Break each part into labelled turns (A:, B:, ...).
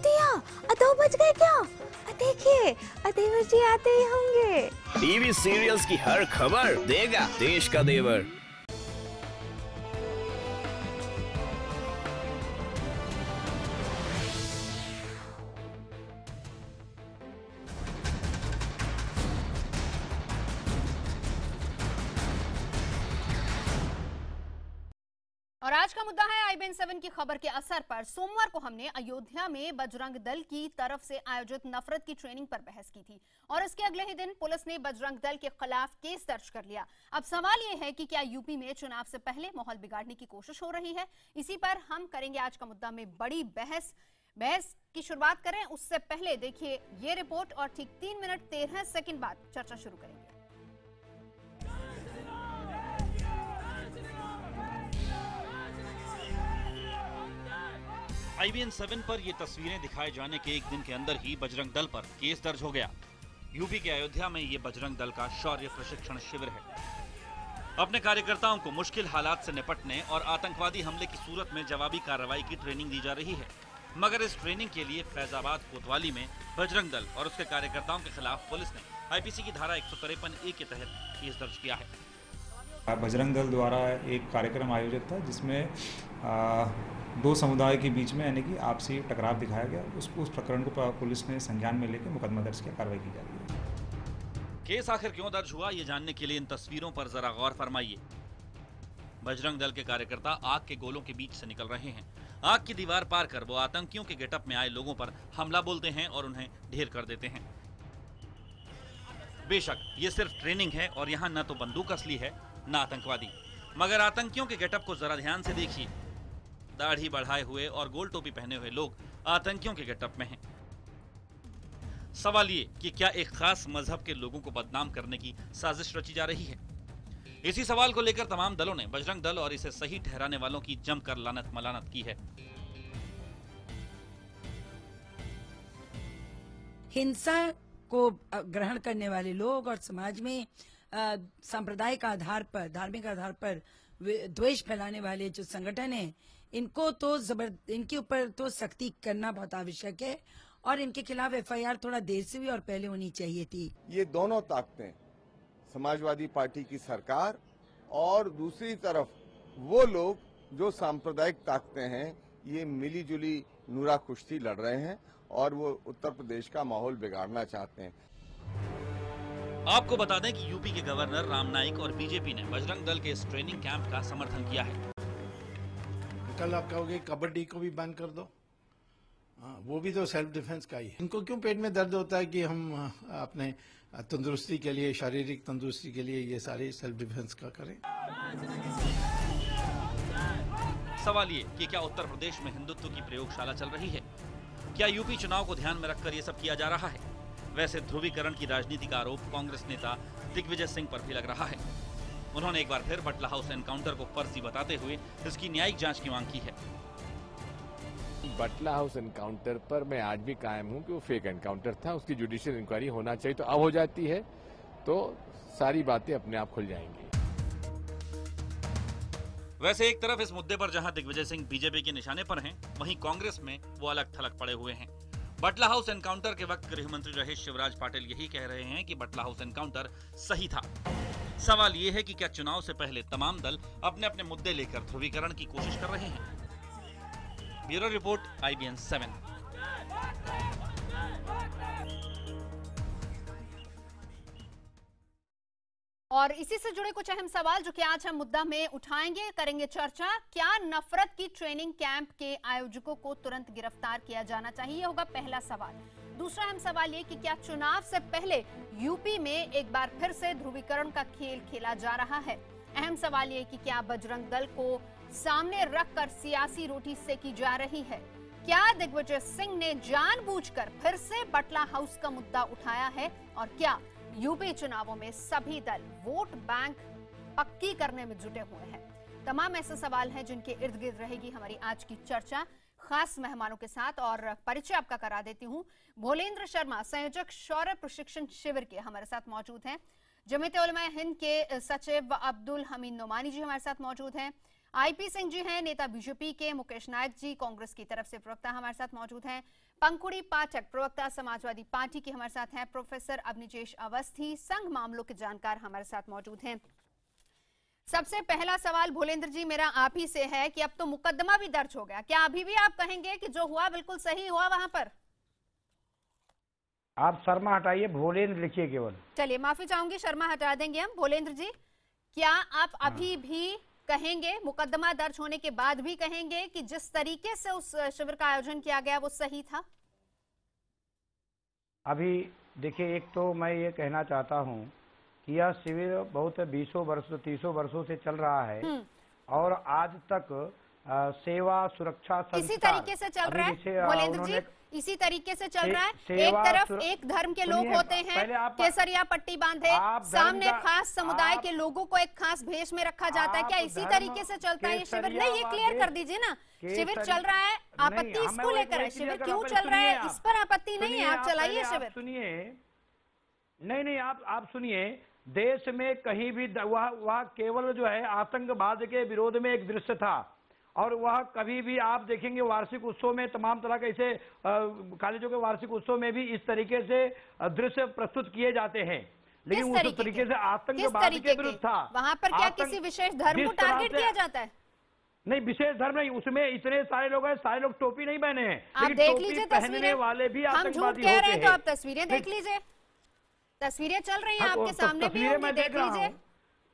A: दिया, 2 बज गए क्या? देखिए देवर जी आते ही होंगे।
B: टीवी सीरियल्स की हर खबर देगा देश का देवर।
C: और आज का मुद्दा है IBN 7 की खबर के असर पर। सोमवार को हमने अयोध्या में बजरंग दल की तरफ से आयोजित नफरत की ट्रेनिंग पर बहस की थी और इसके अगले ही दिन पुलिस ने बजरंग दल के खिलाफ केस दर्ज कर लिया। अब सवाल ये है कि क्या यूपी में चुनाव से पहले माहौल बिगाड़ने की कोशिश हो रही है? इसी पर हम करेंगे आज का मुद्दा में बड़ी बहस की शुरुआत करें उससे पहले देखिए ये रिपोर्ट और ठीक 3 मिनट 13 सेकंड बाद चर्चा शुरू करेंगे।
D: IBN 7 पर ये तस्वीरें दिखाए जाने के एक दिन के अंदर ही बजरंग दल पर केस दर्ज हो गया। यूपी के अयोध्या में ये बजरंग दल का शौर्य प्रशिक्षण शिविर है। अपने कार्यकर्ताओं को मुश्किल हालात से निपटने और आतंकवादी हमले की सूरत में जवाबी कार्रवाई की ट्रेनिंग दी जा रही है। मगर इस ट्रेनिंग के लिए फैजाबाद कोतवाली में बजरंग दल और उसके कार्यकर्ताओं के खिलाफ पुलिस ने IPC की धारा 153A के तहत केस दर्ज किया है।
E: बजरंग दल द्वारा एक कार्यक्रम आयोजित था जिसमें 2 समुदाय के बीच में यानी कि आपसी टकराव दिखाया गया। उस प्रकरण को पुलिस ने संज्ञान में लेकर मुकदमा दर्ज किया, कार्रवाई की जा रही है।
D: केस आखिर क्यों दर्ज हुआ ये जानने के लिए इन तस्वीरों पर जरा गौर फरमाइए। बजरंग दल के कार्यकर्ता आग के गोलों के बीच से निकल रहे हैं। आग की दीवार पार कर वो आतंकियों के गेटअप में आए लोगों पर हमला बोलते हैं और उन्हें ढेर कर देते हैं। बेशक ये सिर्फ ट्रेनिंग है और यहाँ न तो बंदूक असली है न आतंकवादी, मगर आतंकियों के गेटअप को जरा ध्यान से देखिए। दाढ़ी बढ़ाए हुए और गोल टोपी पहने हुए लोग आतंकियों के गेटअप में हैं। सवाल ये कि क्या एक खास मजहब के लोगों को बदनाम करने की साजिश रची जा रही है? इसी सवाल को लेकर तमाम दलों ने बजरंग दल और इसे सही ठहराने वालों की जमकर लानत मलानत की है।
F: हिंसा को ग्रहण करने वाले लोग और समाज में सांप्रदायिक आधार पर, धार्मिक आधार पर द्वेष फैलाने वाले जो संगठन हैं, इनको तो इनके ऊपर तो सख्ती करना बहुत आवश्यक है और इनके खिलाफ FIR थोड़ा देर से भी और पहले होनी चाहिए थी।
G: ये दोनों ताकतें, समाजवादी पार्टी की सरकार और दूसरी तरफ वो लोग जो सांप्रदायिक ताकतें हैं, ये मिलीजुली नूरा कुश्ती लड़ रहे हैं और वो उत्तर प्रदेश का माहौल बिगाड़ना चाहते हैं।
D: आपको बता दें कि यूपी के गवर्नर राम नाईक और बीजेपी ने बजरंग दल के इस ट्रेनिंग कैंप का समर्थन किया है।
H: कल आप कहोगे कबड्डी को भी बैन कर दो, वो भी तो सेल्फ डिफेंस का ही है। इनको क्यों पेट में दर्द होता है कि हम अपने तंदुरुस्ती के लिए, शारीरिक तंदुरुस्ती के लिए ये सारी सेल्फ डिफेंस का करें?
D: सवाल ये कि क्या उत्तर प्रदेश में हिंदुत्व की प्रयोगशाला चल रही है? क्या यूपी चुनाव को ध्यान में रखकर ये सब किया जा रहा है? वैसे ध्रुवीकरण की राजनीति का आरोप कांग्रेस नेता दिग्विजय सिंह पर भी लग रहा है। उन्होंने एक बार फिर बटला हाउस एनकाउंटर को फर्जी बताते हुए इसकी न्यायिक जांच की मांग की है।
I: बटला हाउस एनकाउंटर पर मैं आज भी कायम हूं कि वो फेक एनकाउंटर था। उसकी जुडिशियल इंक्वायरी होना चाहिए, तो अब हो जाती है तो सारी बातें अपने आप खुल जाएंगी।
D: वैसे एक तरफ इस मुद्दे पर जहां दिग्विजय सिंह बीजेपी के निशाने पर हैं, वहीं कांग्रेस में वो अलग थलग पड़े हुए हैं। बटला हाउस एनकाउंटर के वक्त गृह मंत्री रहे शिवराज पाटिल यही कह रहे हैं कि बटला हाउस एनकाउंटर सही था। सवाल ये है कि क्या चुनाव से पहले तमाम दल अपने अपने मुद्दे लेकर ध्रुवीकरण की कोशिश कर रहे हैं? Bureau report IBN 7।
C: और इसी से जुड़े कुछ अहम सवाल जो कि आज हम मुद्दा में उठाएंगे, करेंगे चर्चा। क्या नफरत की ट्रेनिंग कैंप के आयोजकों को तुरंत गिरफ्तार किया जाना चाहिए, होगा पहला सवाल। दूसरा अहम सवाल ये कि क्या चुनाव से पहले यूपी में एक बार फिर से ध्रुवीकरण का खेल खेला जा रहा है? अहम सवाल ये कि क्या बजरंग दल को सामने रखकर सियासी रोटी सेकी जा रही है? क्या दिग्विजय सिंह ने जानबूझकर फिर से बटला हाउस का मुद्दा उठाया है? और क्या यूपी चुनावों में सभी दल वोट बैंक पक्की करने में जुटे हुए हैं? तमाम ऐसे सवाल हैं जिनके इर्द गिर्द रहेगी हमारी आज की चर्चा, खास मेहमानों के साथ। और परिचय आपका करा देती हूं, भोलेंद्र शर्मा संयोजक शौर्य प्रशिक्षण शिविर के हमारे साथ मौजूद हैं। जमीयत उलमा हिंद के सचिव अब्दुल हमीद नोमानी जी हमारे साथ मौजूद हैं। आईपी सिंह जी हैं नेता बीजेपी के, मुकेश नायक जी कांग्रेस की तरफ से प्रवक्ता हमारे साथ मौजूद हैं, पंखुड़ी पाठक प्रवक्ता समाजवादी पार्टी के हमारे साथ हैं, प्रोफेसर अवनीजेश अवस्थी संघ मामलों के जानकार हमारे साथ मौजूद हैं। सबसे पहला सवाल भोलेंद्र जी मेरा आप ही से है कि अब तो मुकदमा भी दर्ज हो गया, क्या अभी भी आप कहेंगे कि जो हुआ बिल्कुल सही हुआ वहां पर?
J: आप शर्मा हटाइए, भोलेंद्र लिखिए केवल।
C: चलिए माफी चाहूंगी, शर्मा हटा देंगे हम। भोलेंद्र जी क्या आप अभी भी कहेंगे, मुकदमा दर्ज होने के बाद भी कहेंगे कि जिस तरीके से उस शिविर का आयोजन किया गया वो सही था?
J: अभी देखिए, एक तो मैं ये कहना चाहता हूँ कि यह शिविर बहुत 20 वर्षों 30 वर्षों से चल रहा है और आज तक सेवा सुरक्षा
C: इसी तरीके से चल रहा है भोलेंद्र जी, इसी तरीके से चल रहा है। एक तरफ एक धर्म के लोग होते हैं, केसरिया पट्टी बांधे, सामने खास समुदाय के लोगों को एक खास भेष में रखा जाता है, क्या इसी तरीके से चलता है ये शिविर? नहीं, ये क्लियर कर दीजिए ना, शिविर चल रहा है, आपत्ति इसको लेकर है, शिविर क्यों चल रहा है इस पर आपत्ति नहीं है, आप चलाइए शिविर।
J: सुनिए, नहीं आप सुनिए, देश में कहीं भी वह केवल जो है आतंकवाद के विरोध में एक दृश्य था और वह कभी भी आप देखेंगे वार्षिक उत्सव में तमाम तरह के ऐसे कॉलेजों के वार्षिक उत्सव में भी इस तरीके से दृश्य प्रस्तुत किए जाते हैं, लेकिन उस तरीके से आतंकवाद के विरुद्ध था।
C: वहां पर क्या किसी विशेष धर्म को टारगेट किया जाता है?
J: नहीं, विशेष धर्म नहीं, उसमें इतने सारे लोग हैं, सारे लोग टोपी नहीं पहने हैं,
C: आप देख लीजिए
J: पहनने वाले भी आतंकवादी
C: कह रहे हैं तो आप तस्वीरें देख लीजिए, तस्वीरें चल रही हैं आपके सामने भी होंगी, देख लीजिए।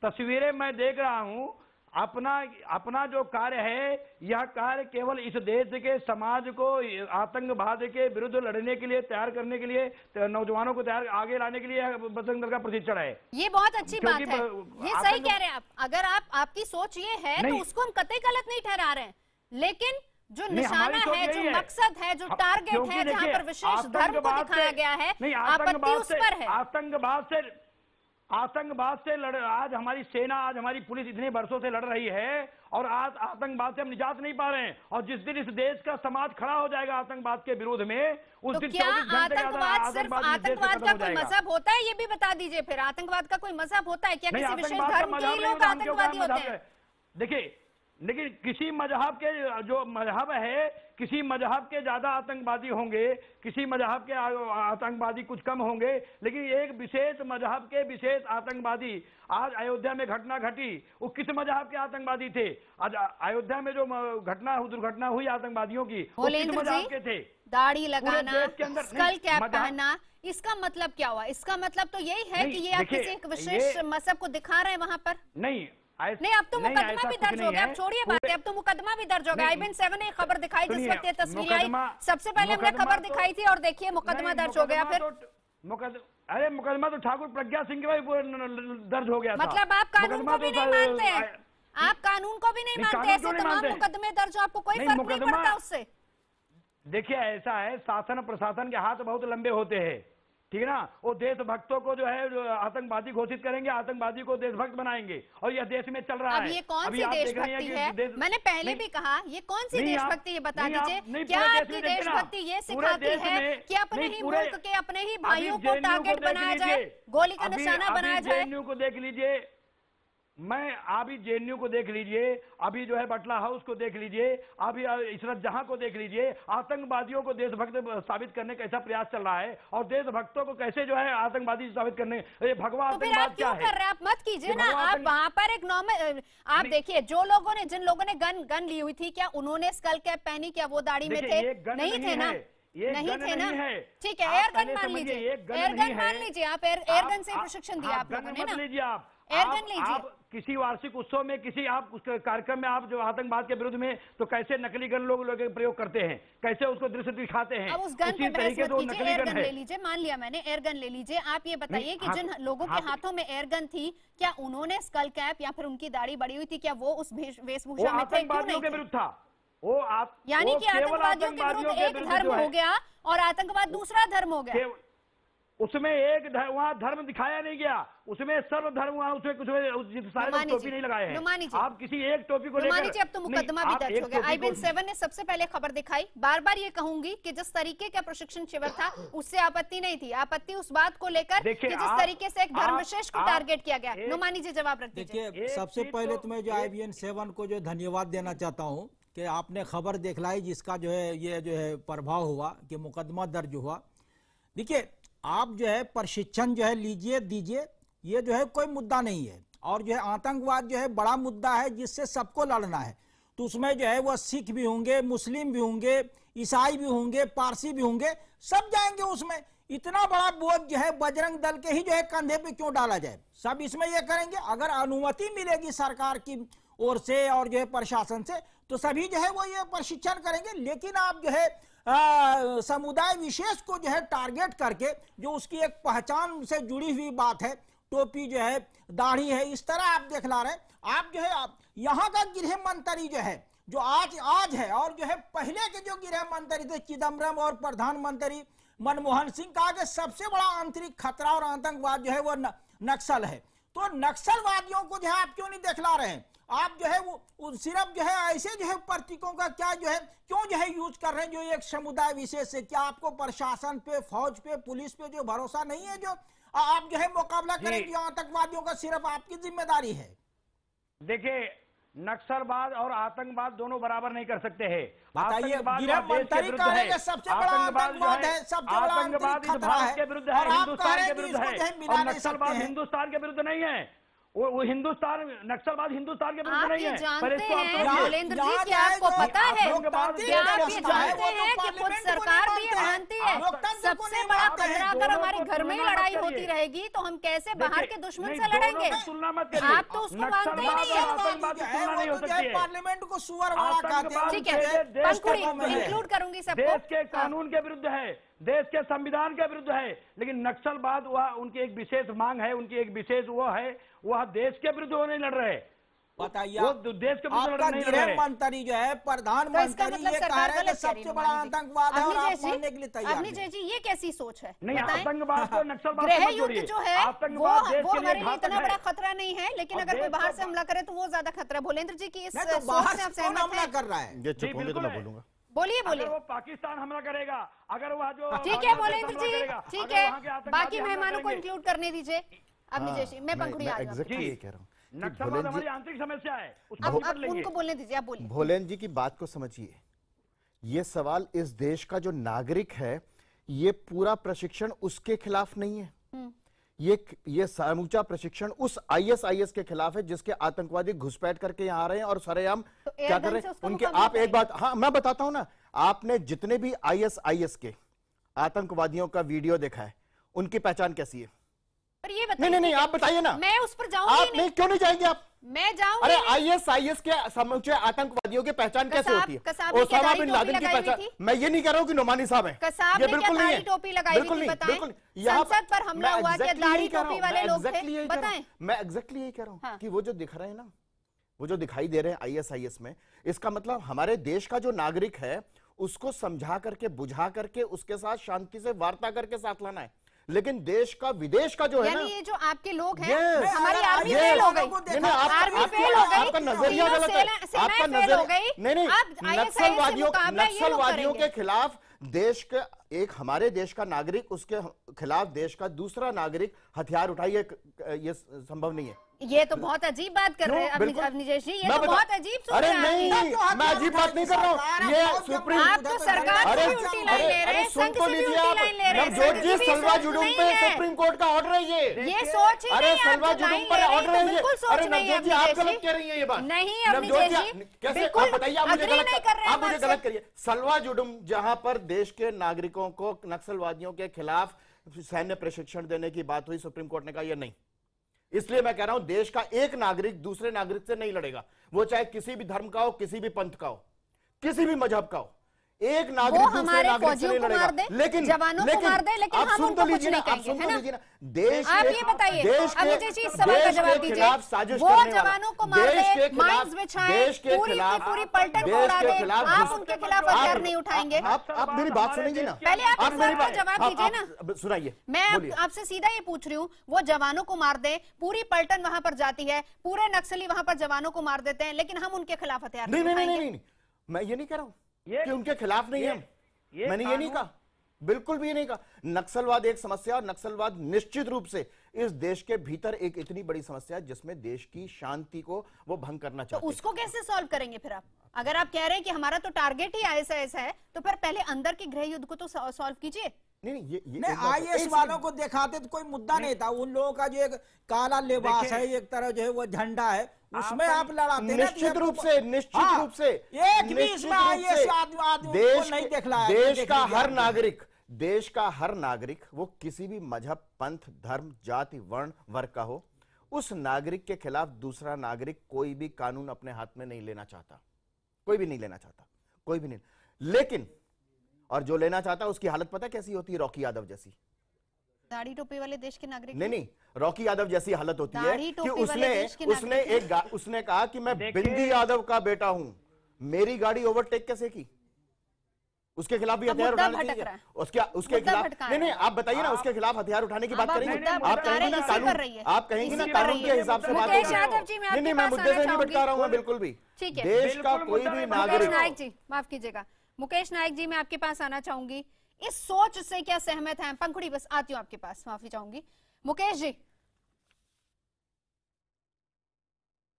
J: तस्वीरें मैं देख रहा हूं। अपना जो कार्य है, यह कार्य केवल इस देश के समाज को आतंकवाद के विरुद्ध लड़ने के लिए तैयार करने के लिए, नौजवानों को तैयार आगे लाने के लिए बजरंग दल का प्रशिक्षण है।
C: ये बहुत अच्छी बात है, ये सही कह रहे हैं आप। अगर आपकी सोच ये है तो उसको हम कतई गलत नहीं ठहरा रहे हैं, लेकिन जो निशाना है, जो मकसद है, जो टारगेट है, जहाँ पर विशेष धर्म को दिखाया गया है, आपत्ति उस पर है।
J: आतंकवाद से आज हमारी सेना, आज हमारी पुलिस इतने वर्षों से लड़ रही है और आज आतंकवाद से हम निजात नहीं पा रहे हैं, और जिस दिन इस देश का समाज खड़ा हो जाएगा आतंकवाद के विरोध में, उस दिन
C: क्या आतंकवाद सिर्फ आतंकवाद का कोई मजहब होता है? ये भी बता दीजिए फिर, आतंकवाद का कोई मजहब होता है क्या? किसी विशेष धर्म के लोग आतंकवादी होते हैं?
J: देखिए, लेकिन किसी मजहब के जो मजहब है, किसी मजहब के ज्यादा आतंकवादी होंगे, किसी मजहब के आतंकवादी कुछ कम होंगे, लेकिन एक विशेष मजहब के विशेष आतंकवादी, आज अयोध्या में घटना घटी, वो किस मजहब के आतंकवादी थे? आज अयोध्या में जो दुर्घटना हुई आतंकवादियों की, वो किस मजहब के थे?
C: दाढ़ी लगाना, स्कल कैप पहनना, इसका मतलब क्या हुआ? इसका मतलब तो यही है कि ये आप किसी एक विशेष मजहब को दिखा रहे हैं वहां पर?
J: नहीं,
C: अब तो मुकदमा भी दर्ज हो गया, अब छोड़िए बात है, अब तो मुकदमा भी दर्ज हो गया। IBN7 ने खबर दिखाई जिस वक्त ये तस्वीर आई, सबसे पहले हमने खबर दिखाई थी और देखिए मुकदमा दर्ज हो गया। फिर
J: अरे मुकदमा तो ठाकुर प्रज्ञा सिंह के दर्ज हो गया,
C: मतलब आप कानून को भी नहीं मानते हैं, आप कानून को भी नहीं मानते, ऐसे तमाम मुकदमे दर्ज हो, आपको कोई फर्क नहीं पड़ता उससे?
J: देखिए, ऐसा है, शासन प्रशासन के हाथ बहुत लंबे होते हैं, ठीक है ना, वो देशभक्तों को जो है आतंकवादी घोषित करेंगे, आतंकवादी को देशभक्त बनाएंगे, और यह देश में चल रहा है।
C: अब ये कौन सी देशभक्ति है? मैंने पहले भी कहा, ये कौन सी देशभक्ति, ये बता दीजिए। क्या आपकी देशभक्ति ये सिखाती है कि अपने ही मुल्क के, अपने ही भाइयों को टारगेट बनाया जाए, गोली का निशाना बनाया जाए?
J: JNU को देख लीजिए, मैं अभी JNU को देख लीजिए, अभी जो है बटला हाउस को देख लीजिए, अभी इशरत जहां को देख लीजिए, आतंकवादियों को देशभक्त साबित करने का ऐसा प्रयास चल रहा है, और देशभक्तों को कैसे जो है आतंकवादी साबित करने, ये भगवा आतंकवाद क्या है?
C: कर रहे हैं आप? मत कीजिए ना, आप वहां पर एक नॉर्मल, आप देखिए जो लोगों ने, जिन लोगों ने गन ली हुई थी, क्या उन्होंने स्कल कैप पहनी? क्या वो दाढ़ी में थे? नहीं थे ना, नहीं थे ना, ठीक है, एयरगन मान लीजिए, एयरगन मान लीजिए, आप एयरगन से प्रशिक्षण दिया आप लोगों ने ना, एयरगन लीजिए।
J: किसी वार्षिक उत्सव में, किसी आप कार्यक्रम में आप जो आतंकवाद के विरुद्ध में, तो कैसे नकली गन लोग प्रयोग करते हैं, कैसे उसको दृश्य दिखाते हैं?
C: अब उस गन पे बहस मत कीजिए, एयरगन ले लीजिए, मान लिया मैंने, एयरगन ले लीजिए। आप ये बताइए कि जिन लोगों के हाथों में एयरगन थी, क्या उन्होंने स्कल कैप या फिर उनकी दाढ़ी बड़ी हुई थी, क्या वो उस वेशभूषा में थे?
J: आतंकवादियों के विरुद्ध था वो,
C: यानी कि आतंकवादियों के विरुद्ध एक धर्म हो गया और आतंकवाद दूसरा धर्म हो गया।
J: उसमें एक वहाँ धर्म दिखाया नहीं गया, उसमें सर्वधर्म वहाँ उसमें कुछ सारे लोग टोपी नहीं लगाए हैं। आप किसी एक टोपी को
C: नुमानी जी, अब तो मुकदमा भी दर्ज हो गया। IBN 7 ने सबसे पहले खबर दिखाई। बार बार ये कहूंगी कि जिस तरीके का प्रशिक्षण शिविर था उससे आपत्ति नहीं थी, आपत्ति उस बात को लेकर कि जिस तरीके से एक धर्म विशेष को टारगेट किया गया। नुमानी जी जवाब रख दीजिए।
K: देखिए, सबसे पहले तो मैं जो IBN 7 को जो धन्यवाद देना चाहता हूँ कि आपने खबर दिखलाई जिसका जो है ये जो है प्रभाव हुआ कि मुकदमा दर्ज हुआ। देखिए, आप जो है प्रशिक्षण जो है लीजिए दीजिए, ये जो है कोई मुद्दा नहीं है, और जो है आतंकवाद जो है बड़ा मुद्दा है जिससे सबको लड़ना है। तो उसमें जो है वो सिख भी होंगे, मुस्लिम भी होंगे, ईसाई भी होंगे, पारसी भी होंगे, सब जाएंगे उसमें। इतना बड़ा बोझ जो है बजरंग दल के ही जो है कंधे पे क्यों डाला जाए, सब इसमें ये करेंगे। अगर अनुमति मिलेगी सरकार की ओर से और जो है प्रशासन से तो सभी जो है वो ये प्रशिक्षण करेंगे। लेकिन आप जो है समुदाय विशेष को जो है टारगेट करके, जो उसकी एक पहचान से जुड़ी हुई बात है, टोपी जो है, दाढ़ी है, इस तरह आप दिखला रहे हैं। आप जो है यहाँ का गृह मंत्री जो है, जो आज है, और जो है पहले के जो गृह मंत्री थे चिदम्बरम और प्रधानमंत्री मनमोहन सिंह, कहा कि सबसे बड़ा आंतरिक खतरा और आतंकवाद जो है वो नक्सल है। तो नक्सलवादियों को जो है आप क्यों नहीं दिखला रहे हैं? आप जो है वो सिर्फ जो है ऐसे जो है प्रतीकों का क्या जो है क्यों जो है यूज कर रहे हैं जो एक समुदाय विशेष है? क्या आपको प्रशासन पे, फौज पे, पुलिस पे जो भरोसा नहीं है जो आप जो है मुकाबला करेंगे आतंकवादियों का? सिर्फ आपकी जिम्मेदारी है।
J: देखिए, नक्सलवाद और आतंकवाद दोनों बराबर नहीं कर सकते हैं।
K: बताइए, गृह मंत्री कह रहे हैं सबसे बड़ा आतंकवाद है, सबसे बड़ा
J: आतंकवाद भारत के विरुद्ध है, हिंदुस्तान के विरुद्ध है, और नक्सलवाद हिंदुस्तान के विरुद्ध नहीं है। वो हिंदुस्तान, नक्सलवाद हिंदुस्तान के विरुद्ध नहीं है।
C: पर इसको भूलेंद्र जी, क्या आपको पता है, क्या आप ये जानते हैं कि खुद सरकार भी ये मानती है सबसे बड़ा खतरा अगर हमारे घर में ही लड़ाई होती रहेगी तो हम कैसे बाहर के दुश्मन से लड़ेंगे? आप तो उसको मानते ही नहीं है।
K: पार्लियामेंट को सुअर वाला कहते हैं।
C: ठीक है, पंखुड़ी इंक्लूड करूंगी सबको।
J: देश के कानून के विरुद्ध है, देश के संविधान के विरुद्ध है, लेकिन नक्सलवाद वह उनकी एक विशेष मांग है, उनकी एक विशेष वो है, वह देश के विरुद्ध वो नहीं लड़ रहे।
K: बताइए,
J: वो देश के विरुद्ध नहीं लड़ रहे।
K: गृह मंत्री जो है, प्रधानमंत्री ये कह रहे हैं सबसे बड़ा आतंकवाद है और आप मानने के लिए तैयार
C: अवनी जय जी, ये कैसी सोच है?
J: नहीं, आतंकवाद को नक्सलवाद
C: गृह युद्ध जो है वो हमारे लिए इतना बड़ा खतरा नहीं है, लेकिन अगर कोई बाहर से हमला करे तो वो ज्यादा खतरा। भूलेंद्र जी की इस सोच से आप सहमत हैं?
K: कर रहा है,
L: ये चुप होंगे तो मैं बोलूंगा।
C: बोलिए बोलिए।
J: वो पाकिस्तान हमला करेगा, अगर वह जो
C: ठीक है भूलेंद्र जी, ठीक है, बाकी मेहमानों को इंक्लूड करने दीजिए। अवनी जय जी, मैं पंखुड़ी आ जाऊँ।
L: ये कह रहा हूँ,
J: नक्सलवाद हमारी आंतरिक समस्या है,
C: अब उनको बोलने दीजिए, आप बोलिए।
L: भोलेन जी की बात को समझिए। ये सवाल इस देश का जो नागरिक है, ये पूरा प्रशिक्षण उसके खिलाफ नहीं है। ये समूचा प्रशिक्षण उस ISIS के खिलाफ है जिसके आतंकवादी घुसपैठ करके यहाँ आ रहे हैं और सरेआम क्या कर रहे हैं उनके। आप एक बात, हाँ मैं बताता हूं ना, आपने जितने भी ISIS के आतंकवादियों का वीडियो देखा है, उनकी पहचान कैसी है?
C: पर ये बताइए।
L: नहीं, आप बताइए ना।
C: मैं उस पर जाऊंगी
L: आप नहीं, क्यों नहीं जाएंगे आप?
C: मैं जाऊंगी।
L: अरे ISIS के समूचे आतंकवादियों की पहचान कैसे होती है? ओसामा बिन लादेन की पहचान, मैं ये नहीं कह रहा हूँ कि नुमानी साहब है, ये बिल्कुल नहीं है।
C: टोपी लगाई हुई थी, बताएं। संसद पर हमला हुआ, क्या दाढ़ी टोपी वाले लोग थे? बताएं।
L: मैं एग्जैक्टली यही कह रहा हूँ कि वो जो दिख रहे हैं ना, वो जो दिखाई दे रहे हैं ISIS में, इसका मतलब हमारे देश का जो नागरिक है उसको समझा करके, बुझा करके, उसके साथ शांति से वार्ता करके साथ लाना है। लेकिन देश का, विदेश का जो है ना,
C: ये जो आपके लोग हैं, हमारी आर्मी फेल हो गई, आर्मी फेल हो गई,
L: आपका नजरिया गलत है, आपका नजरिया नहीं। नक्सलवादियों के खिलाफ देश के एक, हमारे देश का नागरिक, उसके खिलाफ देश का दूसरा नागरिक हथियार उठाइए, ये संभव नहीं है।
C: ये तो बहुत अजीब बात कर रहे हैं अवनी जय जी, ये तो बहुत अजीब सोच
L: है। अरे नहीं, मैं अजीब बात नहीं कर रहा हूँ। ये सुप्रीम,
C: आप तो सरकार से उल्टी लाइन ले रहे हैं, संघ से भी उल्टी लाइन ले रहे हैं।
L: नवजोत जी, सलवा जुडूम पे सुप्रीम कोर्ट का ऑर्डर है
C: ये सोच ही नहीं है।
L: सलवा जुडूम पर ऑर्डर है ये। अरे नवजोत जी, आप गलत कह रही हैं ये बात।
C: नहीं अवनी जय जी,
L: कैसे आप बताइए, आप मुझे गलत करिए। सलवा जुडूम जहां पर देश के नागरिकों को नक्सलवादियों के खिलाफ सैन्य प्रशिक्षण देने की बात हुई, सुप्रीम कोर्ट ने कहा ये नहीं। इसलिए मैं कह रहा हूं, देश का एक नागरिक दूसरे नागरिक से नहीं लड़ेगा, वो चाहे किसी भी धर्म का हो, किसी भी पंथ का हो, किसी भी मजहब का हो। एक नागरिक दूसरे
C: हमारे
L: नागरिक से
C: फौजियों
L: नहीं
C: को
L: लड़ेगा,
C: मार दे,
L: लेकिन
C: जवानों को मार दे, लेकिन
L: आप
C: हम
L: सुन
C: उनको
L: तो
C: कुछ
L: लीजिए ना,
C: नहीं
L: आप सुन
C: कहेंगे,
L: तो
C: है ना?
L: लीजिए ना, देश
C: आप
L: के
C: ये बताइए,
L: देश
C: अब
L: के
C: मुझे इस सवाल का
L: देश
C: जवाब
L: के
C: दीजिए,
L: खिलाफ साजिश
C: वो
L: करने वाला,
C: जवानों को मार
L: देश
C: दे,
L: के
C: माइंस
L: खिलाफ,
C: बिछाएं,
L: देश के
C: पूरी
L: खिलाफ,
C: पूरी पलटन को
L: देश
C: उड़ा
L: के
C: दे,
L: खिलाफ
C: आप उनके खिलाफ हथियार नहीं उठाएंगे?
L: आप मेरी बात सुनेंगे ना,
C: पहले आप इस बात का जवाब दीजिए ना।
L: सुनाइए,
C: मैं आपसे सीधा ये पूछ रही हूँ, वो जवानों को मार दे, पूरी पलटन वहां पर जाती है, पूरे नक्सली वहां पर जवानों को मार देते हैं, लेकिन हम उनके खिलाफ हथियार नहीं उठाएंगे?
L: नहीं, मैं ये नहीं कह रहा हूँ कि उनके खिलाफ नहीं है, मैंने ये नहीं कहा, बिल्कुल भी नहीं कहा। नक्सलवाद एक समस्या, और नक्सलवाद निश्चित रूप से इस देश के भीतर एक इतनी बड़ी समस्या है जिसमें देश की शांति को वो भंग करना चाहते हैं।
C: उसको कैसे सॉल्व करेंगे फिर आप? अगर आप कह रहे हैं कि हमारा तो टारगेट ही ISIS है, तो फिर पहले अंदर के गृह युद्ध को तो सॉल्व कीजिए।
L: नहीं,
K: नहीं, IS वालों को दिखाते तो कोई मुद्दा नहीं था, उन लोगों का जो एक काला लिबास है, एक तरह जो है वो झंडा है, उसमें आप लड़ाते।
L: निश्चित रूप से एक भी इसमें
K: IS आदमी नहीं देख रहा है।
L: देश का हर नागरिक, वो किसी भी मजहब, पंथ, धर्म, जाति, वर्ण, वर्ग का हो, उस नागरिक के खिलाफ दूसरा नागरिक कोई भी कानून अपने हाथ में नहीं लेना चाहता, कोई भी नहीं लेना चाहता, कोई भी नहीं। लेकिन और जो लेना चाहता है उसकी हालत पता है कैसी होती है? रॉकी यादव जैसी,
C: दाढ़ी टोपी वाले देश के नागरिक।
L: नहीं, रॉकी यादव जैसी हालत होती है कि उसने कहा कि मैं बिंदी यादव का बेटा हूं, मेरी गाड़ी ओवरटेक कैसे की? उसके खिलाफ भी हथियार उठाने चाहिए, उसके खिलाफ नहीं, आप बताइए ना, उसके खिलाफ हथियार उठाने की बात करेंगे? आप कहेंगे ना कानून, आप कहेंगे ना कानून के हिसाब से बात करेंगे। नहीं, मैं मुद्दे से नहीं भटका रहा हूं, मैं बिल्कुल भी। देश का कोई भी नागरिक।
C: नायक जी, माफ कीजिएगा, मुकेश नायक जी, मैं आपके पास आना चाहूंगी। इस सोच से क्या सहमत हैं? पंखुड़ी, बस आती हूँ आपके पास, माफी चाहूंगी। मुकेश जी,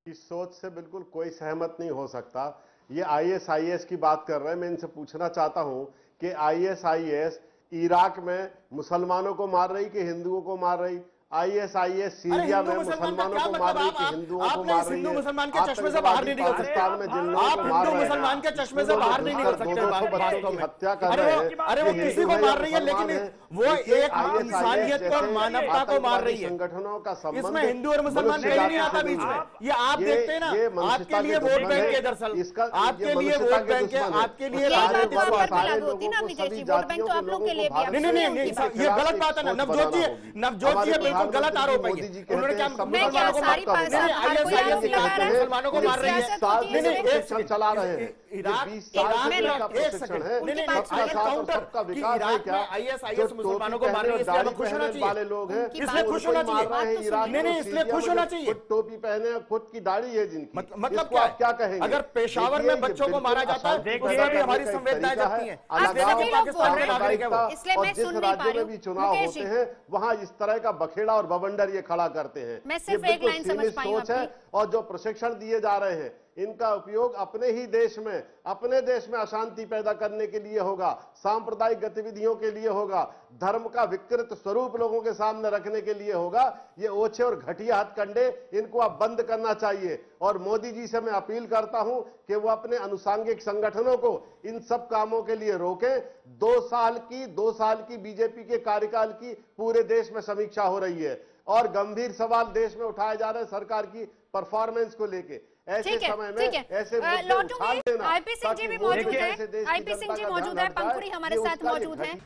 M: इस सोच से बिल्कुल कोई सहमत नहीं हो सकता। ये ISIS की बात कर रहे हैं, मैं इनसे पूछना चाहता हूं कि ISIS इराक में मुसलमानों को मार रही कि हिंदुओं को मार रही? ISIS सीरिया में मुसलमानों को मार रही कि हिंदुओं को मार रही है?
L: हिंदू मुसलमान के चश्मे से बाहर नहीं निकल सकते।
M: पाकिस्तान में जिन लोगों को मार रहे हैं,
L: मुसलमान के चश्मे से बाहर नहीं निकल सकते।
M: बच्चों की हत्या कर रहे हैं,
L: अरे वो किसी को मार रही है, लेकिन वो एक इंसानियत को और मानवता को मार रही है।
M: संगठनों का संबंध
L: इसमें हिंदू और मुसलमान कहीं नहीं आता बीच में। ये आप देखते हैं ना, आपके लिए वोट बैंक है, दरअसल आपके लिए वोट बैंक है, आपके लिए राजनीतिक स्वार्थ है। नहीं, ये गलत बात है ना। नवजोत जी बिल्कुल गलत आरोप है। उन्होंने क्या मुसलमानों को मार रही है?
M: नहीं, चला रहे हैं।
L: इराक ISIS मुसलमानों को मार रही है, इसलिए खुश होना चाहिए
M: वाले लोग हैं,
L: इसलिए खुश होना चाहिए। नहीं, इसलिए खुश होना चाहिए।
M: टोपी पहने, खुद की दाढ़ी है जिनकी,
L: मतलब
M: क्या कहेंगे?
L: अगर पेशावर में बच्चों को मारा जाता है, उसमें भी हमारी संवेदनाएं जगती हैं। पाकिस्तान के नागरिक है वो।
M: और जिस राज्यों में भी चुनाव होते हैं, वहां इस तरह का बखेड़ा और बवंडर ये खड़ा करते हैं। ये बिल्कुल सीमित सोच है, और जो प्रशिक्षण दिए जा रहे हैं, इनका उपयोग अपने देश में अशांति पैदा करने के लिए होगा, सांप्रदायिक गतिविधियों के लिए होगा, धर्म का विकृत स्वरूप लोगों के सामने रखने के लिए होगा। ये ओछे और घटिया हथकंडे, इनको आप बंद करना चाहिए। और मोदी जी से मैं अपील करता हूं कि वो अपने अनुसांगिक संगठनों को इन सब कामों के लिए रोकें। 2 साल की बीजेपी के कार्यकाल की पूरे देश में समीक्षा हो रही है, और गंभीर सवाल देश में उठाए जा रहे हैं सरकार की परफॉर्मेंस को लेके। ऐसे समय में ऐसे मुद्दे उछाल देना,
C: IP सिंह जी भी मौजूद है, IP सिंह जी मौजूद है, पंखुड़ी हमारे साथ मौजूद है।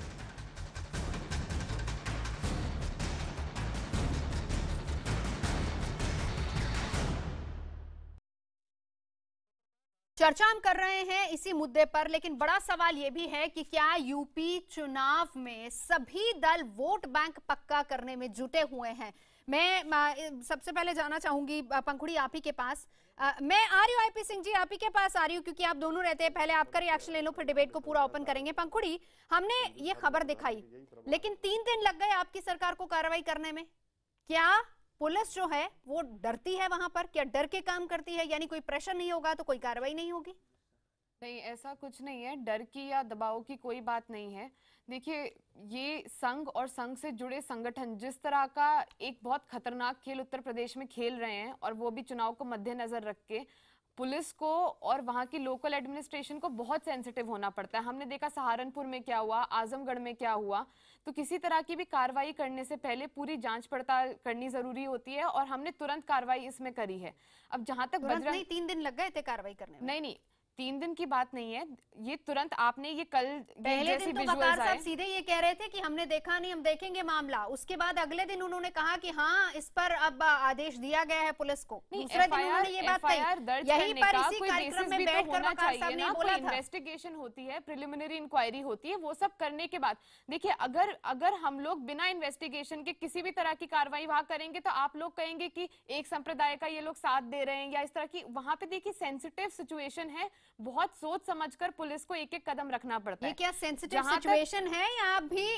C: चर्चा हम कर रहे हैं इसी मुद्दे पर, लेकिन बड़ा सवाल यह भी है कि क्या यूपी चुनाव में सभी दल वोट बैंक पक्का करने में जुटे हुए हैं? मैं सबसे पहले जाना चाहूंगी पंखुड़ी आप ही के पास। मैं आ रही हूँ IP सिंह जी, आप ही के पास आ रही हूँ, क्योंकि आप दोनों रहते हैं। पहले आपका रिएक्शन ले लो, फिर डिबेट को पूरा ओपन करेंगे। पंखुड़ी, हमने ये खबर दिखाई, लेकिन 3 दिन लग गए आपकी सरकार को कार्रवाई करने में। क्या पुलिस जो है वो डरती है वहां पर? क्या डर के काम करती है? यानी कोई प्रेशर नहीं होगा तो कोई कार्रवाई नहीं होगी?
N: नहीं, ऐसा कुछ नहीं है, डर की या दबाव की कोई बात नहीं है। देखिए, ये संघ और संघ से जुड़े संगठन जिस तरह का एक बहुत खतरनाक खेल उत्तर प्रदेश में खेल रहे हैं, और वो भी चुनाव को मद्देनजर रख के, पुलिस को और वहाँ की लोकल एडमिनिस्ट्रेशन को बहुत सेंसिटिव होना पड़ता है। हमने देखा सहारनपुर में क्या हुआ, आजमगढ़ में क्या हुआ। तो किसी तरह की भी कार्रवाई करने से पहले पूरी जांच पड़ताल करनी जरूरी होती है, और हमने तुरंत कार्रवाई इसमें करी है। अब जहां तक बजरंग,
C: 3 दिन लग गए थे कार्रवाई करने में?
N: नहीं, 3 दिन की बात नहीं है, ये तुरंत आपने ये कल
C: पहले दिन तो वकार साहब सीधे ये कह रहे थे कि हमने देखा नहीं, हम देखेंगे मामला। उसके बाद अगले दिन उन्होंने कहा कि हाँ इस पर अब आदेश दिया गया है पुलिस को। दूसरे दिन उन्होंने ये बात कही। यहीं पर इसी कार्यक्रम में बैठकर वकार साहब ने बोला था
N: इन्वेस्टिगेशन होती है, प्रिलिमिनरी इंक्वायरी होती है, वो सब करने के बाद देखिए अगर हम लोग बिना इन्वेस्टिगेशन के किसी भी तरह की कार्रवाई वहां करेंगे तो आप लोग कहेंगे कि एक संप्रदाय का ये लोग साथ दे रहे हैं या इस तरह की। वहां पे देखिए सेंसिटिव सिचुएशन है, बहुत सोच समझकर पुलिस को एक एक कदम रखना पड़ता है।
C: ये क्या सेंसिटिव सिचुएशन है या आप भी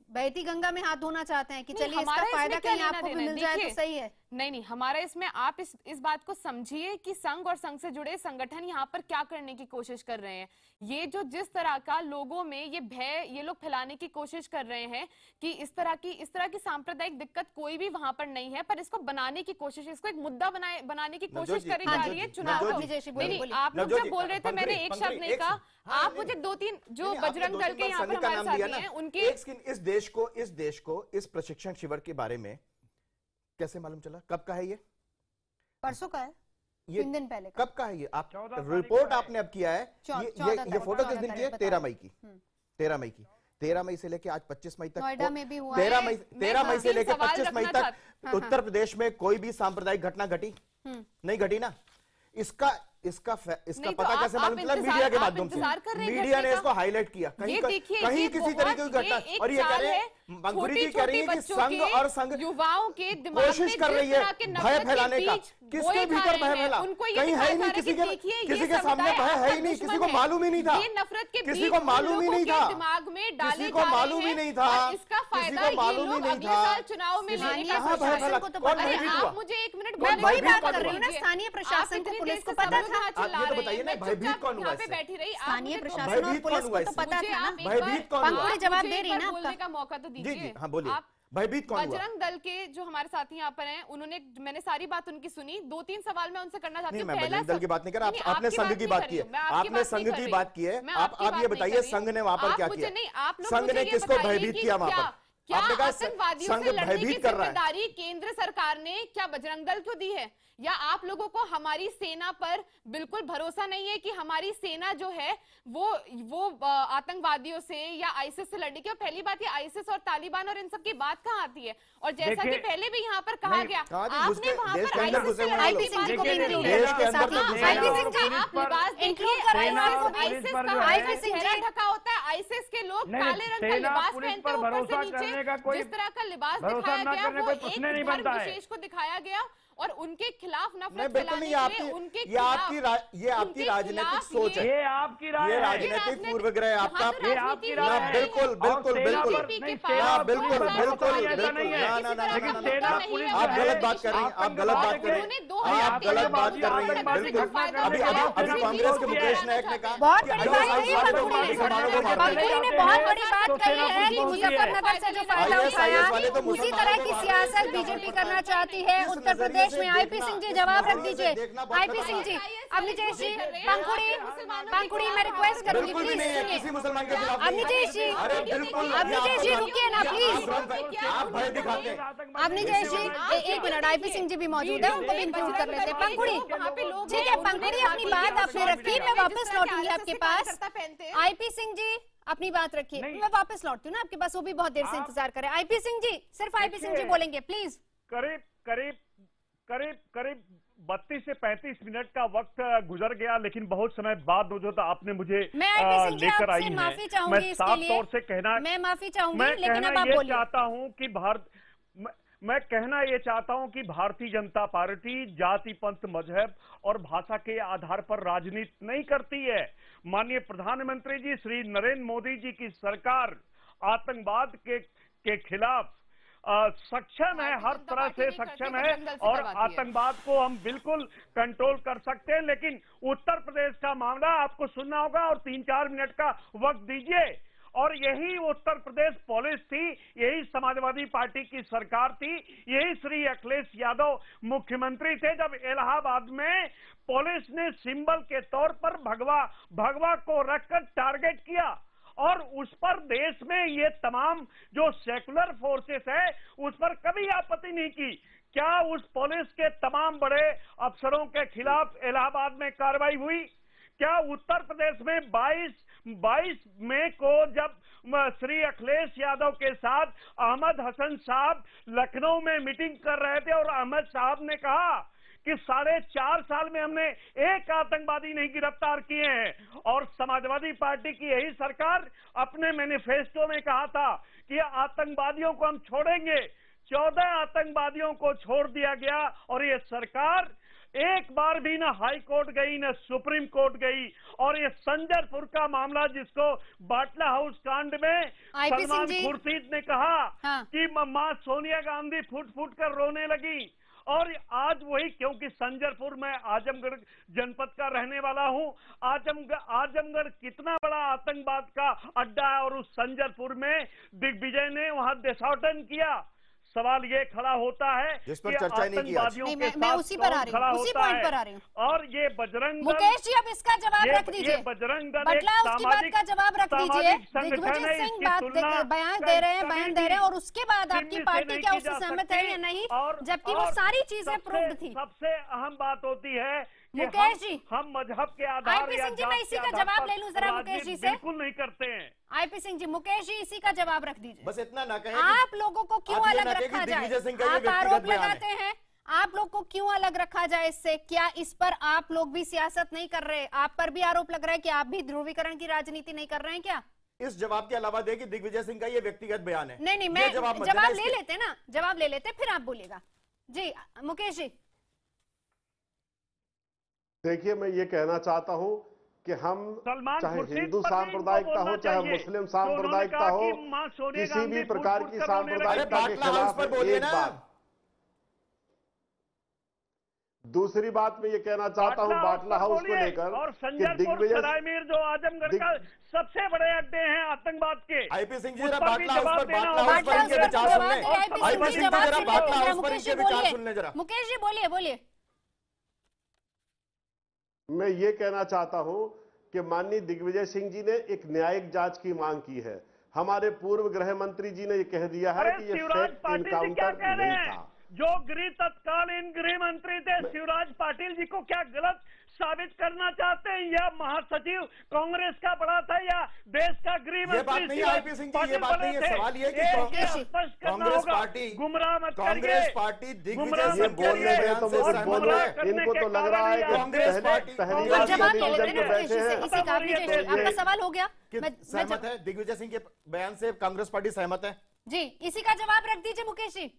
C: बहती गंगा में हाथ धोना चाहते हैं कि चलिए इसका फायदा कहीं आपको भी मिल जाए तो सही है?
N: नहीं, हमारा इसमें आप इस बात को समझिए कि संघ और संघ से जुड़े संगठन यहाँ पर क्या करने की कोशिश कर रहे हैं। ये जो जिस तरह का लोगों में ये भय ये लोग फैलाने की कोशिश कर रहे हैं कि इस तरह की सांप्रदायिक दिक्कत कोई भी वहां पर नहीं है, पर इसको बनाने की कोशिश, इसको एक मुद्दा बनाने की कोशिश करी जा रही है चुनाव। आप लोग जब बोल रहे थे मैंने एक शब्द नहीं कहा, आप मुझे 2-3 जो बजरंग दल के यहाँ पर हमारे साथी हैं उनके
L: इस देश को इस प्रशिक्षण शिविर के बारे में कैसे मालूम चला? कब का है ये?
C: परसों का है,
L: ये
C: 3 दिन पहले।
L: कब का है ये? आप रिपोर्ट आपने अब किया है, ये फोटो किस दिन की है? 13 मई की। 13 मई की, 13 मई से लेके आज 25 मई तक,
C: नोएडा में भी हुआ
L: 13 मई से लेके 25 मई तक उत्तर प्रदेश में कोई भी सांप्रदायिक घटना घटी नहीं? घटी ना। इसका पता कैसे मालूम चला? मीडिया के माध्यम से। मीडिया ने इसको हाईलाइट किया, कहीं किसी तरीके की घटना। और ये कह रहे हैं, पंखुड़ी जी कह रही है कि संघ और संघ
N: युवाओं के दिमाग
L: कोशिश कर रही है भय फैलाने का। किसके भीतर भय फैला? कहीं है ही नहीं, किसी के सामने भय है ही नहीं, किसी को मालूम ही नहीं था, किसी को मालूम ही नहीं था,
N: दिमाग में डाले
L: किसी को मालूम ही नहीं था,
N: इसका फायदा
L: किसी को मालूम ही नहीं था
N: चुनाव में लेने का।
L: कहाँ भय फैला? कौन भयभीत हुआ?
N: मुझे 1 मिनट
C: मैं वही बात कर रही हूँ ना, स्थानीय प्रशासन को पुलिस को पता था।
L: आप ये तो बताइए ना, भयभीत कौन हुआ?
N: बैठी रही
C: स्थानीय प्रशासन और पुलिस को तो पता था ना।
L: भयभीत कौन हुआ?
C: जवाब दे रही ना,
N: बोलने का मौका तो दीजिए।
L: जी हाँ बोलिए, भयभीत कौन हुआ?
N: बजरंग दल के जो हमारे साथी यहाँ पर हैं, मैंने सारी बात उनकी सुनी। 2-3 सवाल मैं उनसे करना चाहती हूँ।
L: मैं बजरंग दल की बात नहीं कर रहा, आपने संघ की बात की है, आपने संघ की बात की है। आप ये बताइए संघ ने वहां पर क्या किया? संघ ने किसको भयभीत किया वहां पर?
N: क्या
L: आपने कहा
N: आतंकवादियों
L: संघ
N: से लड़ने की
L: भयभीत कर रहा है।
N: जिम्मेदारी केंद्र सरकार ने क्या बजरंग दल को दी है? या आप लोगों को हमारी सेना पर बिल्कुल भरोसा नहीं है कि हमारी सेना जो है वो आतंकवादियों से या आईएसआईएस से लड़ने की? और पहली बात, ये आईएसआईएस और तालिबान और इन सब की बात कहाँ आती है? और जैसा कि पहले भी यहाँ पर कहा गया, आपने वहां पर आईएसआईएस से लड़ने की बात की। ढका होता है आईएसआईएस के लोग, काले रंग का लिबास पहनते हैं ऊपर से नीचे। जिस तरह का लिबास दिखाया गया वो एक धर्म विशेष को दिखाया गया और उनके खिलाफ नफरत फैलाने के लिए उनके
L: ये आपकी राजनीतिक सोच है,
J: ये आपकी राय है,
L: ये राजनीतिक पूर्वग्रह आपका।
J: ये आपकी राय है।
L: बिल्कुल बिल्कुल बिल्कुल बिल्कुल बिल्कुल आप गलत बात कर रही हैं, आप गलत बात कर रही हैं, आप गलत बात कर रही हैं। बिल्कुल अभी कांग्रेस के मुकेश नायक ने कहा
A: बहुत बड़ी बात कही है कि मुजफ्फरनगर से जो फायदा उठाया उसी तरह की सियासत बीजेपी करना चाहती है उत्तर प्रदेश में। आईपी सिंह जी जवाब रख दीजिए। आईपी सिंह जी, अवनीश जी, पंखुड़ी मैं रिक्वेस्ट करूंगी प्लीज सुनिए। अवनीश जी, अवनीश जी रुकिए ना please. Avnish ji 1 minute, IP Singh ji भी मौजूद है, उनको भी इंक्लूड कर लेते हैं। पंखुड़ी ठीक है, पंखुड़ी अपनी बात आपने रखी, मैं वापस लौटूंगी आपके पास। आईपी सिंह जी अपनी बात रखिए, मैं वापस लौटती हूँ ना आपके पास, वो भी बहुत देर से इंतजार करे। आईपी सिंह जी, सिर्फ आईपी सिंह जी बोलेंगे प्लीज।
J: करीब 32 से 35 मिनट का वक्त गुजर गया, लेकिन बहुत समय बाद जो था आपने मुझे लेकर आई है। मैं साफ तौर से कहना,
C: मैं माफी चाहूंगी, लेकिन अब आप बोलिए।
J: मैं कहना ये चाहता हूं कि भारतीय जनता पार्टी जाति, पंथ, मजहब और भाषा के आधार पर राजनीति नहीं करती है। माननीय प्रधानमंत्री जी श्री नरेंद्र मोदी जी की सरकार आतंकवाद के खिलाफ सक्षम है, हर तरह से सक्षम है और आतंकवाद को हम बिल्कुल कंट्रोल कर सकते हैं। लेकिन उत्तर प्रदेश का मामला आपको सुनना होगा और 3-4 मिनट का वक्त दीजिए। और यही उत्तर प्रदेश पुलिस थी, यही समाजवादी पार्टी की सरकार थी, यही श्री अखिलेश यादव मुख्यमंत्री थे जब इलाहाबाद में पुलिस ने सिंबल के तौर पर भगवा को रखकर टारगेट किया और उस पर देश में ये तमाम जो सेकुलर फोर्सेस है उस पर कभी आपत्ति नहीं की। क्या उस पुलिस के तमाम बड़े अफसरों के खिलाफ इलाहाबाद में कार्रवाई हुई? क्या उत्तर प्रदेश में 22 मई को जब श्री अखिलेश यादव के साथ अहमद हसन साहब लखनऊ में मीटिंग कर रहे थे और अहमद साहब ने कहा कि 4.5 साल में हमने एक आतंकवादी नहीं गिरफ्तार किए हैं, और समाजवादी पार्टी की यही सरकार अपने मैनिफेस्टो में कहा था कि आतंकवादियों को हम छोड़ेंगे। 14 आतंकवादियों को छोड़ दिया गया और ये सरकार एक बार भी ना हाई कोर्ट गई ना सुप्रीम कोर्ट गई। और ये संजरपुर का मामला जिसको बाटला हाउस कांड में सलमान खुर्शीद ने कहा कि मां सोनिया गांधी फुट फुट कर रोने लगी, और आज वही, क्योंकि संजरपुर में आजमगढ़ जनपद का रहने वाला हूं, आजमगढ़ कितना बड़ा आतंकवाद का अड्डा है, और उस संजरपुर में दिग्विजय ने वहां देशाटन किया। सवाल ये खड़ा होता है
L: जिस पर चर्चा नहीं की।
C: मैं उसी पर आ रही हूँ, उसी पॉइंट पर आ रही हूँ।
J: और ये बजरंग
C: मुकेश जी अब इसका जवाब रख दीजिए।
J: बजरंग दल
C: बटला उसकी बात का जवाब रख दीजिए। दिग्विजय सिंह बयान दे रहे हैं और उसके बाद आपकी पार्टी क्या उससे सहमत है या नहीं, जबकि वो सारी चीजें प्रूव्ड थी।
J: सबसे अहम बात होती है
C: मुकेश जी,
J: हम मजहब के आधार
C: आईपी सिंह जी, मैं इसी का जवाब ले लूं जरा मुकेश जी से।
J: बिल्कुल नहीं करते हैं
C: आईपी सिंह जी। मुकेश जी इसी का जवाब रख दीजिए।
L: बस इतना ना कहें
C: आप लोगों को क्यों अलग रखा जाए? आप आरोप लगाते हैं, आप लोग को क्यों अलग रखा जाए इससे? क्या इस पर आप लोग भी सियासत नहीं कर रहे? आप पर भी आरोप लग रहा है कि आप भी ध्रुवीकरण की राजनीति नहीं कर रहे हैं क्या?
L: इस जवाब के अलावा देखिए दिग्विजय सिंह का ये व्यक्तिगत बयान है।
C: नहीं, मैं जवाब ले लेते ना, जवाब ले लेते फिर आप बोलिएगा। जी मुकेश जी।
M: देखिए, मैं ये कहना चाहता हूं कि हम चाहे हिंदू सांप्रदायिकता हो चाहे मुस्लिम सांप्रदायिकता हो, किसी भी प्रकार की सांप्रदायिकता के खिलाफ एक बात। दूसरी बात मैं ये कहना चाहता हूं बाटला हाउस को लेकर कि दिग्विजय
J: जो आजमगढ़ का सबसे बड़े अड्डे हैं आतंकवाद के।
L: आईपी सिंह जी जरा बाटला हाउस पर इनके विचार सुन लें। आईपी सिंह जी जरा बाटला हाउस पर इनके विचार सुन लें जरा।
C: मुकेश जी बोलिए।
M: मैं ये कहना चाहता हूं कि माननीय दिग्विजय सिंह जी ने एक न्यायिक जांच की मांग की है। हमारे पूर्व गृह मंत्री जी ने ये कह दिया है कि ये फेक इनकाउंटर नहीं था।
J: जो तत्कालीन गृह मंत्री थे शिवराज पाटिल जी को क्या गलत साबित करना चाहते हैं? या महासचिव कांग्रेस का बड़ा था या देश का गृह मंत्री?
L: ये बात नहीं है आईपी सिंह जी, ये बात नहीं है। सवाल ये कि कांग्रेस पार्टी
J: गुमराह मत करिए।
L: कांग्रेस पार्टी दिग्विजय
M: सिंह बोलने में तो मुझे बोल रहे हैं, इनको तो लग रहा है कि
L: कांग्रेस पार्टी
M: पहली बार बैठे हैं।
C: आपका सवाल हो गया?
L: सहमत है दिग्विजय सिंह के बयान से? कांग्रेस पार्टी सहमत है
C: जी। इसी का जवाब रख दीजिए मुकेश जी।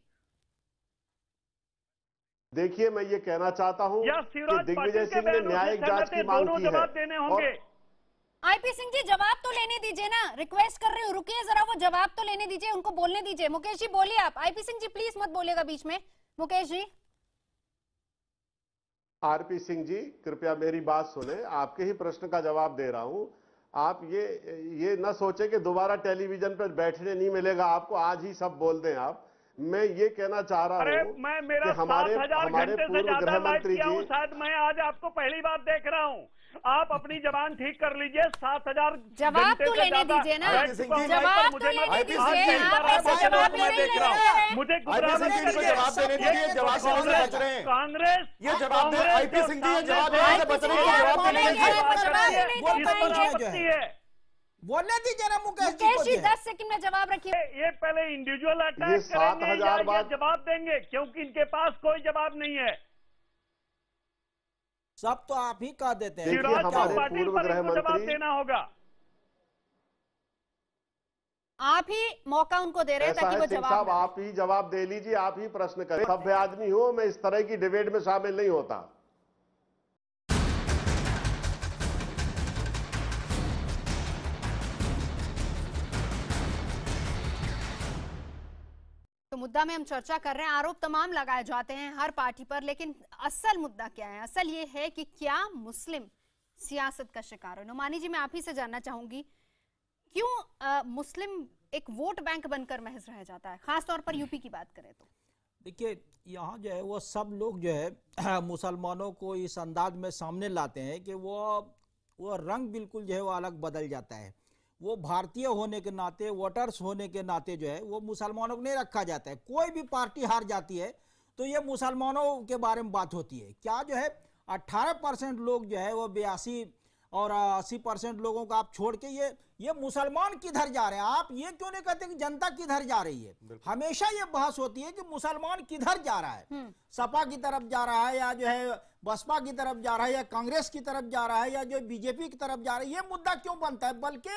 M: देखिए, मैं ये कहना चाहता हूं कि दिग्विजय सिंह ने न्यायिक जांच की मांग की है।
C: आईपी सिंह जी जवाब तो लेने दीजिए ना, रिक्वेस्ट कर रही हूँ, रुकिए जरा, वो जवाब तो लेने दीजिए, उनको बोलने दीजिए। मुकेश जी बोलिए आप। आईपी सिंह जी प्लीज मत बोलिएगा बीच में। मुकेश जी।
M: आरपी सिंह जी कृपया मेरी बात सुने, आपके ही प्रश्न का जवाब दे रहा हूं। आप ये न सोचे कि दोबारा टेलीविजन पर बैठने नहीं मिलेगा आपको, आज ही सब बोल दें आप। मैं ये कहना चाह रहा हूँ कि हमारे पूर्व गृह मंत्री जी,
J: शायद मैं आज आपको पहली बार देख रहा हूँ। आप अपनी जबान ठीक कर लीजिए। 7000
C: जवाब तो लेने दीजिए ना, जवाब तो लेने दीजिए। आप ऐसा जवाब नहीं ले रहे हैं।
J: मुझे
L: जवाब देने दीजिए। जवाब से बच रहे हैं
J: कांग्रेस।
L: ये जवाब दे आईपी सिंह जी, ये जवाब देने से बच रहे हैं। जवाब देने
J: दीजिए।
K: बोलने दीजिए ना मुकेश
C: जी। 10 सेकंड में जवाब रखिए।
J: ये पहले इंडिविजुअल अटैक करेंगे या जवाब देंगे, क्योंकि इनके पास कोई जवाब नहीं है।
K: सब तो आप ही कह देते हैं।
J: शिवराज पाटिल पर इनको जवाब देना होगा।
C: आप ही मौका उनको दे रहे हैं ताकि वो जवाब।
M: आप ही जवाब दे लीजिए, आप ही प्रश्न करें। सभ्य आदमी हो, मैं इस तरह की डिबेट में शामिल नहीं होता।
C: तो मुद्दा में हम चर्चा कर रहे हैं, आरोप तमाम लगाए जाते हैं हर पार्टी पर, लेकिन असल मुद्दा क्या है? असल ये है कि क्या मुस्लिम सियासत का शिकार है? नुमानी जी, मैं आप ही से जानना चाहूंगी, क्यों मुस्लिम एक वोट बैंक बनकर महज रह जाता है, खासतौर पर यूपी की बात करें तो?
K: देखिए, यहाँ जो है वो सब लोग जो है मुसलमानों को इस अंदाज में सामने लाते हैं कि वो रंग बिल्कुल जो है वो अलग बदल जाता है। वो भारतीय होने के नाते, वोटर्स होने के नाते जो है वो मुसलमानों को नहीं रखा जाता है। कोई भी पार्टी हार जाती है तो ये मुसलमानों के बारे में बात होती है। क्या जो है 18% लोग जो है वो 82 और 80% लोगों को आप छोड़ के ये मुसलमान किधर जा रहे हैं? आप ये क्यों नहीं कहते कि जनता किधर जा रही है? हमेशा ये बहस होती है कि मुसलमान किधर जा रहा है, सपा की तरफ जा रहा है या जो है बसपा की तरफ जा रहा है या कांग्रेस की तरफ जा रहा है या जो बीजेपी की तरफ जा रहा है। ये मुद्दा क्यों बनता है? बल्कि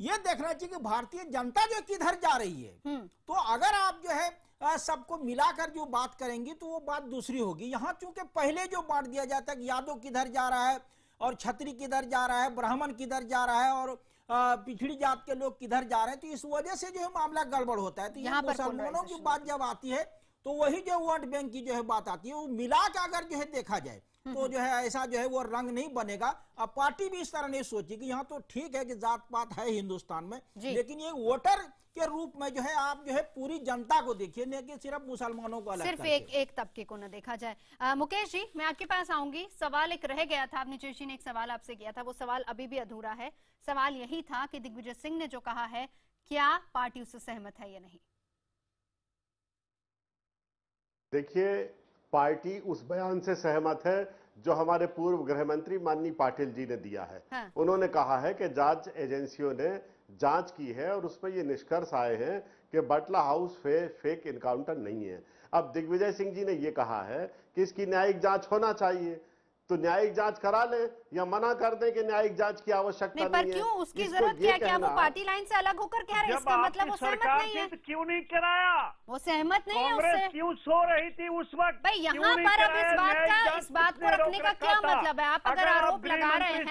K: ये देखना चाहिए कि भारतीय जनता जो किधर जा रही है। तो अगर आप जो है सबको मिलाकर जो बात करेंगी तो वो बात दूसरी होगी। यहाँ चूंकि पहले जो बांट दिया जाता है कि यादव किधर जा रहा है और छत्री किधर जा रहा है, ब्राह्मण किधर जा रहा है और पिछड़ी जात के लोग किधर जा रहे हैं, तो इस वजह से जो है मामला गड़बड़ होता है। तो यहाँ मुसलमानों की बात जब आती है तो वही जो वोट बैंक की जो है बात आती है, वो मिला के अगर जो है देखा जाए तो जो है ऐसा जो है वो रंग नहीं बनेगा। अब पार्टी भी इस तरह नहीं सोची कि यहाँ तो ठीक है कि जात पात है हिंदुस्तान में, लेकिन ये वोटर के रूप में जो है आप जो है पूरी जनता को देखिए, नहीं कि सिर्फ मुसलमानों को अलग
C: सिर्फ एक तबके को न देखा जाए। मुकेश जी, मैं आपके पास आऊंगी। सवाल एक रह गया था, आपने जोशी ने एक सवाल आपसे किया था, वो सवाल अभी भी अधूरा है। सवाल यही था कि दिग्विजय सिंह ने जो कहा है, क्या पार्टी उससे सहमत है या नहीं?
M: देखिए, पार्टी उस बयान से सहमत है जो हमारे पूर्व गृह मंत्री माननीय पाटिल जी ने दिया है। हाँ। उन्होंने कहा है कि जांच एजेंसियों ने जांच की है और उसमें ये निष्कर्ष आए हैं कि बटला हाउस फेक इनकाउंटर नहीं है। अब दिग्विजय सिंह जी ने ये कहा है कि इसकी न्यायिक जांच होना चाहिए, तो न्यायिक जांच करा ले या मना कर दे कि न्यायिक जांच की आवश्यकता नहीं है।
C: क्यों उसकी जरूरत क्या? क्या वो पार्टी लाइन से अलग होकर कह रहे हैं? इसका मतलब वो सहमत नहीं है।
J: क्यों नहीं कराया?
C: वो सहमत नहीं है उससे।
J: क्यों सो रही थी उस वक्त?
C: भाई यहाँ पर अब इस बात को रखने का क्या मतलब है? आप अगर आरोप लगा रहे हैं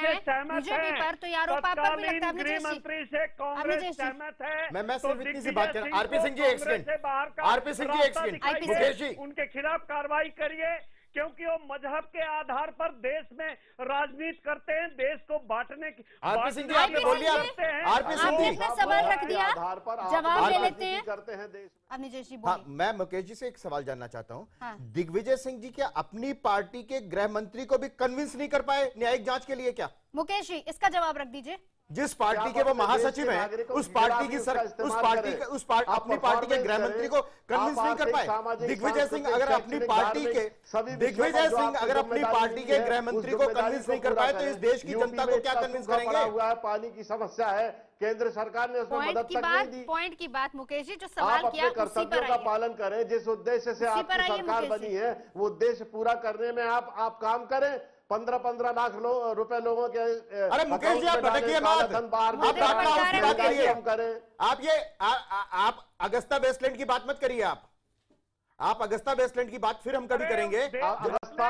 C: बीजेपी पर, तो आरोप आप पर भी लगता है।
J: गृहमंत्री से कांग्रेस सहमत है।
L: मैं सिर्फ इतनी सी बात कर, आरपी सिंह जी एक सेकंड, आरपी सिंह जी एक सेकंड, मुकेश जी
J: उनके खिलाफ कार्रवाई करिए, क्योंकि वो मजहब के आधार पर देश में राजनीति करते हैं, देश को बांटने की।
L: आरपी सिंह जी आपने बोल दिया, आरपी सिंह जी
C: सवाल रख दिया, जवाब ले लेते हैं।
M: करते हैं देश।
L: हाँ, मैं मुकेश जी से एक सवाल जानना चाहता हूँ। हाँ। दिग्विजय सिंह जी क्या अपनी पार्टी के गृह मंत्री को भी कन्विंस नहीं कर पाए न्यायिक जांच के लिए क्या?
C: मुकेश जी, इसका जवाब रख दीजिए।
L: जिस पार्टी के वो महासचिव हैं, उस पार्टी की अपनी पार्टी के गृह मंत्री को कन्विंस नहीं कर पाए। दिग्विजय सिंह अगर अपनी पार्टी के गृह मंत्री को कन्विंस नहीं कर पाए तो इस देश की जनता को क्या कन्विंस करेंगे?
M: हुआ है, पानी की समस्या है, केंद्र सरकार ने उसमें मदद तक नहीं दी।
C: पॉइंट की बात मुकेश जी, जो सवाल किया
M: आप कर्तव्यों का पालन करें, जिस उद्देश्य से आपकी सरकार बनी है वो उद्देश्य पूरा करने में आप काम करें। 15-15 लाख रुपए लोगों के।
L: अरे मुकेश जी, आप भटकिए मत, बात करिए। आप अगस्ता वेस्टलैंड की बात मत करिए। आप अगस्ता वेस्टलैंड की बात फिर हम कभी करेंगे।
J: अगस्ता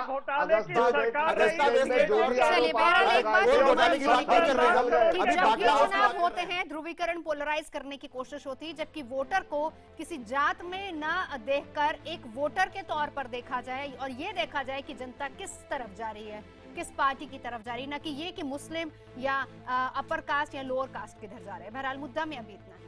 C: चुनाव होते हैं, ध्रुवीकरण पोलराइज करने की कोशिश होती है, जबकि वोटर को किसी जात में न देखकर एक वोटर के तौर पर देखा जाए और ये देखा जाए कि जनता किस तरफ जा रही है, किस पार्टी की तरफ जा रही है, न कि ये कि मुस्लिम या अपर कास्ट या लोअर कास्ट किधर जा रहे हैं। बहरहाल मुद्दा में अभी इतना है।